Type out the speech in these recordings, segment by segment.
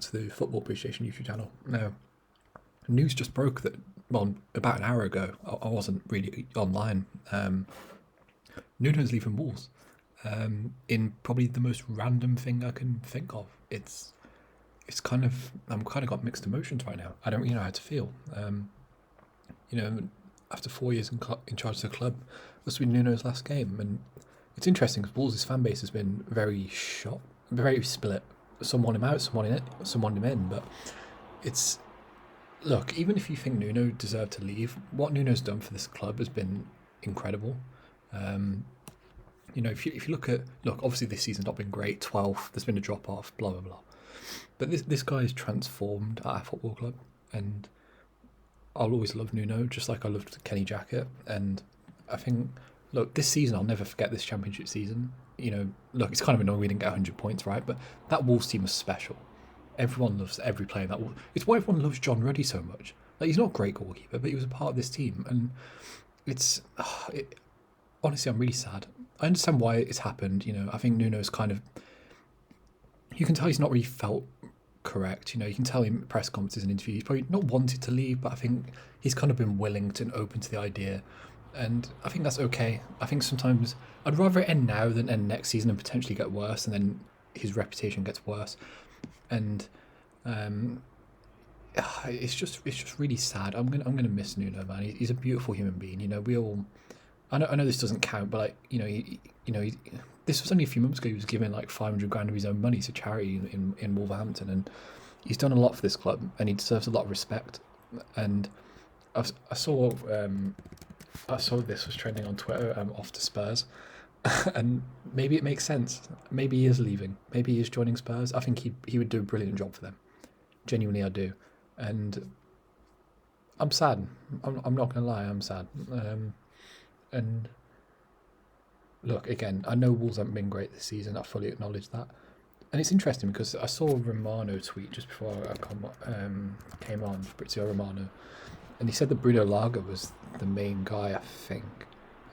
to the Football Appreciation YouTube channel. Now, news just broke that, well, about an hour ago, I wasn't really online. Nuno's leaving Wolves in probably the most random thing I can think of. It's kind of, I'm kind of got mixed emotions right now. I don't really know how to feel. After 4 years in charge of the club, this will be Nuno's last game, and it's interesting because Wolves' fan base has been very split. Some want him out, some want him in. But look, even if you think Nuno deserved to leave, what Nuno's done for this club has been incredible. If you look, obviously this season's not been great. 12th, there's been a drop off, blah blah blah. But this guy has transformed our football club, and I'll always love Nuno, just like I loved Kenny Jackett. And I think, look, this season I'll never forget this championship season. Look, it's kind of annoying we didn't get 100 points, right? But that Wolves team was special. Everyone loves every player in that Wolves. It's why everyone loves John Ruddy so much. Like, he's not a great goalkeeper, but he was a part of this team, and honestly, I'm really sad. I understand why it's happened. I think Nuno's kind of, you can tell he's not really felt correct. You can tell him press conferences and interviews, he's probably not wanted to leave, but I think he's kind of been willing and open to the idea, and I think that's okay. I think sometimes I'd rather it end now than end next season and potentially get worse, and then his reputation gets worse. And it's just really sad. I'm gonna miss Nuno, man. He's a beautiful human being. I know this doesn't count, but this was only a few months ago. He was giving like 500 grand of his own money to charity in Wolverhampton, and he's done a lot for this club, and he deserves a lot of respect. And I saw this was trending on Twitter, off to Spurs, and maybe it makes sense. Maybe he is leaving. Maybe he is joining Spurs. I think he would do a brilliant job for them. Genuinely, I do. And I'm sad. I'm not gonna lie. I'm sad. And look, again, I know Wolves haven't been great this season. I fully acknowledge that. And it's interesting because I saw a Romano tweet just before I came on, Fabrizio Romano, and he said that Bruno Lage was the main guy, I think.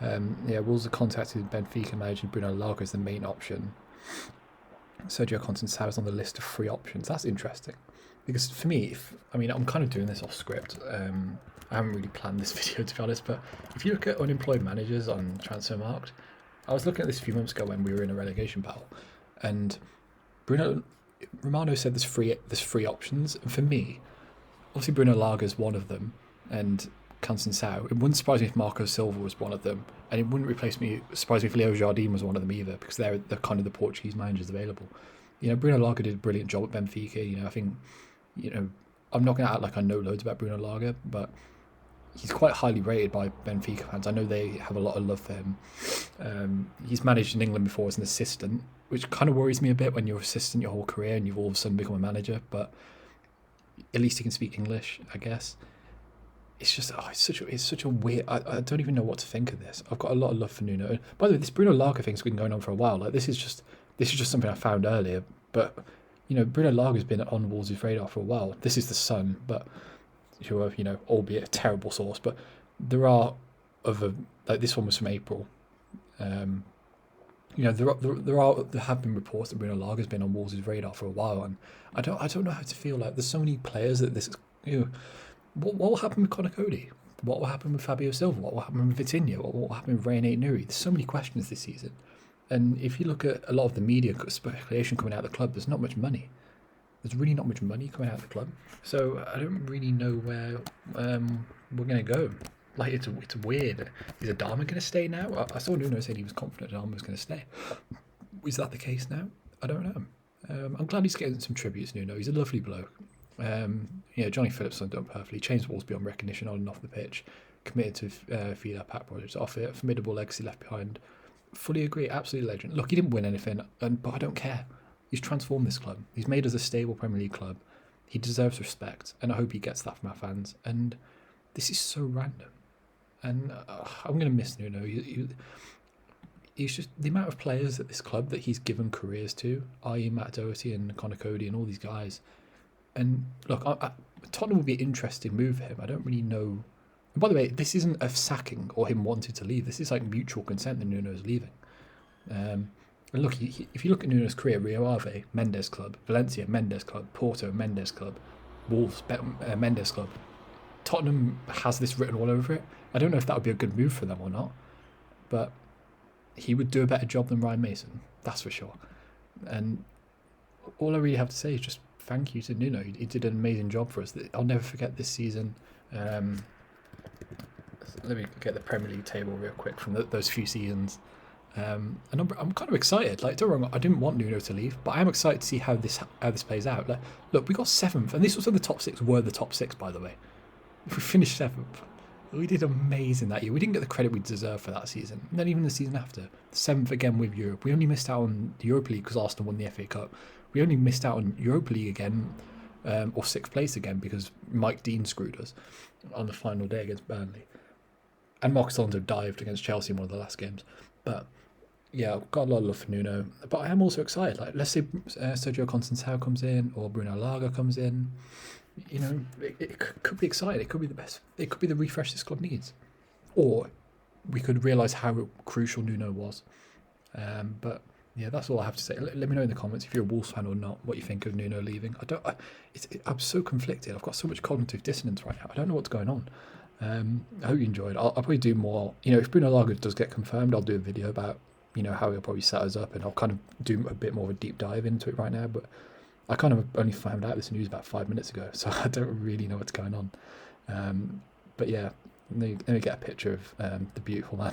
Wolves have contacted Benfica manager Bruno Lage as the main option. Sergio Conceição is on the list of 3 options. That's interesting. Because for me, I'm kind of doing this off script. I haven't really planned this video, to be honest, but if you look at unemployed managers on Transfermarkt, I was looking at this a few months ago when we were in a relegation battle, and Romano said there's 3 options, and for me, obviously Bruno Lage is one of them, and Conceição. It wouldn't surprise me if Marco Silva was one of them, and it wouldn't surprise me if Leo Jardim was one of them either, because they're kind of the Portuguese managers available. Bruno Lage did a brilliant job at Benfica. I think, I'm not going to act like I know loads about Bruno Lage, but he's quite highly rated by Benfica fans. I know they have a lot of love for him. He's managed in England before as an assistant, which kind of worries me a bit when you're assistant your whole career and you've all of a sudden become a manager, but at least he can speak English, I guess. It's just, it's such a weird, I don't even know what to think of this. I've got a lot of love for Nuno. By the way, this Bruno Lage thing's been going on for a while. Like, this is just something I found earlier, but Bruno Lage has been on Wolves' radar for a while. This is the Sun, but who are, albeit a terrible source, but there are other, like this one was from April. There have been reports that Bruno Lage has been on Wolves' radar for a while, and I don't know how to feel. Like, there's so many players that this is, what will happen with Conor Cody? What will happen with Fabio Silva? What will happen with Vitinha? What will happen with René Nuri? There's so many questions this season, and if you look at a lot of the media speculation coming out of the club, there's not much money. There's really not much money coming out of the club, so I don't really know where we're going to go. Like, it's weird. Is Adama going to stay now? I saw Nuno saying he was confident Adama was going to stay. Is that the case now? I don't know. I'm glad he's getting some tributes, Nuno. He's a lovely bloke. Johnny Phillips done perfectly. Changed Wolves beyond recognition on and off the pitch. Committed to feed our pack projects off it. Formidable legacy left behind. Fully agree. Absolute legend. Look, he didn't win anything, but I don't care. He's transformed this club. He's made us a stable Premier League club. He deserves respect, and I hope he gets that from our fans. And this is so random. And I'm going to miss Nuno. He's just the amount of players at this club that he's given careers to, i.e. Matt Doherty and Conor Cody and all these guys. And look, Tottenham would be an interesting move for him. I don't really know. And by the way, this isn't a sacking or him wanting to leave. This is like mutual consent that Nuno's leaving. And look, if you look at Nuno's career, Rio Ave, Mendes Club, Valencia, Mendes Club, Porto, Mendes Club, Wolves, Mendes Club. Tottenham has this written all over it. I don't know if that would be a good move for them or not, but he would do a better job than Ryan Mason, that's for sure. And all I really have to say is just thank you to Nuno. He did an amazing job for us. I'll never forget this season. Let me get the Premier League table real quick from those few seasons. And I'm kind of excited. Like, don't get me wrong, I didn't want Nuno to leave, but I am excited to see how this plays out. Like, look, we got 7th, and this was when the top 6 were the top 6, by the way. If we finished 7th, we did amazing that year. We didn't get the credit we deserved for that season. And then even the season after, 7th again with Europe. We only missed out on the Europa League because Arsenal won the FA Cup. We only missed out on Europa League again, or 6th place again, because Mike Dean screwed us on the final day against Burnley. And Marcos Alonso dived against Chelsea in one of the last games. But yeah, I've got a lot of love for Nuno. But I am also excited. Like, let's say Sergio Conceição comes in, or Bruno Lage comes in. You know, it could be exciting. It could be the best. It could be the refresh this club needs. Or we could realise how crucial Nuno was. But yeah, that's all I have to say. Let me know in the comments if you're a Wolves fan or not, what you think of Nuno leaving. I'm so conflicted. I've got so much cognitive dissonance right now. I don't know what's going on. I hope you enjoyed. I'll probably do more. You know, if Bruno Lage does get confirmed, I'll do a video about, you know, how he'll probably set us up, and I'll kind of do a bit more of a deep dive into it right now. But I kind of only found out this news about 5 minutes ago, so I don't really know what's going on. But yeah, let me get a picture of the beautiful man.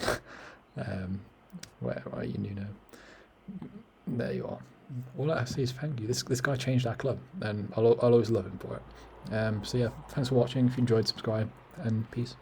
Where are you, Nuno? There you are. All I have to say is thank you. This guy changed our club, and I'll always love him for it. So yeah, thanks for watching. If you enjoyed, subscribe, and peace.